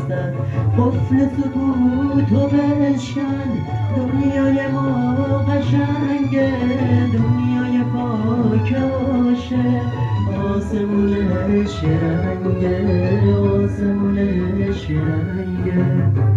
هستن قفل سکوتو بشکن دنیای ما قشنگه دنیای پاک عاشق آسمونش رنگه آسمونش رنگه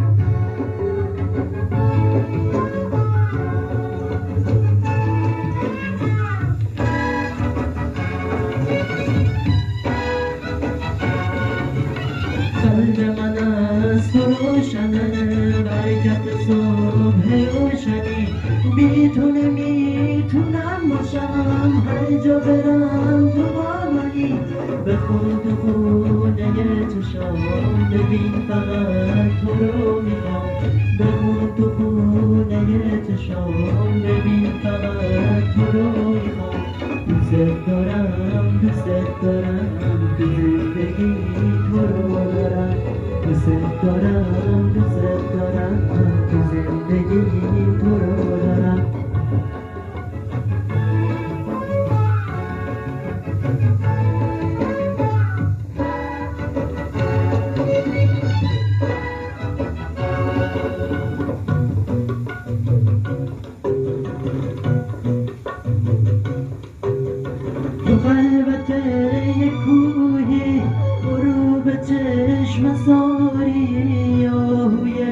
قلب من از تو روشنه برکت صبح روشنی بی تو نمیتونم باشم هر جا برم تو با منی بخون تو خونه چشام ببین فقط تو رو میخوام بخون تو خونه چشام ببین فقط تو رو میخوام دوست دارم تو زندگی تو رو دارم دوست دارم تو زندگی تو رو دارم تو خلوت یک کوهی غروب چشم ساری آهوی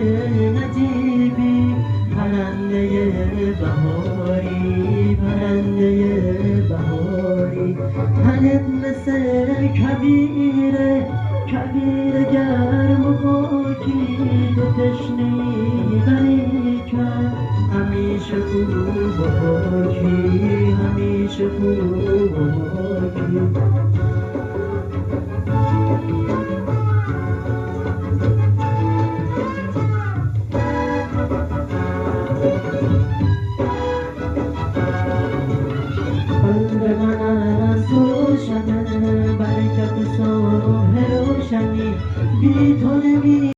نجیبی پرنده بهاری پرنده بهاری تنت مثل کبیره کبیر گرم و خاکی تو تشنهی ولیکن همیشه خوب و پاکی همیشه خوب و پاکی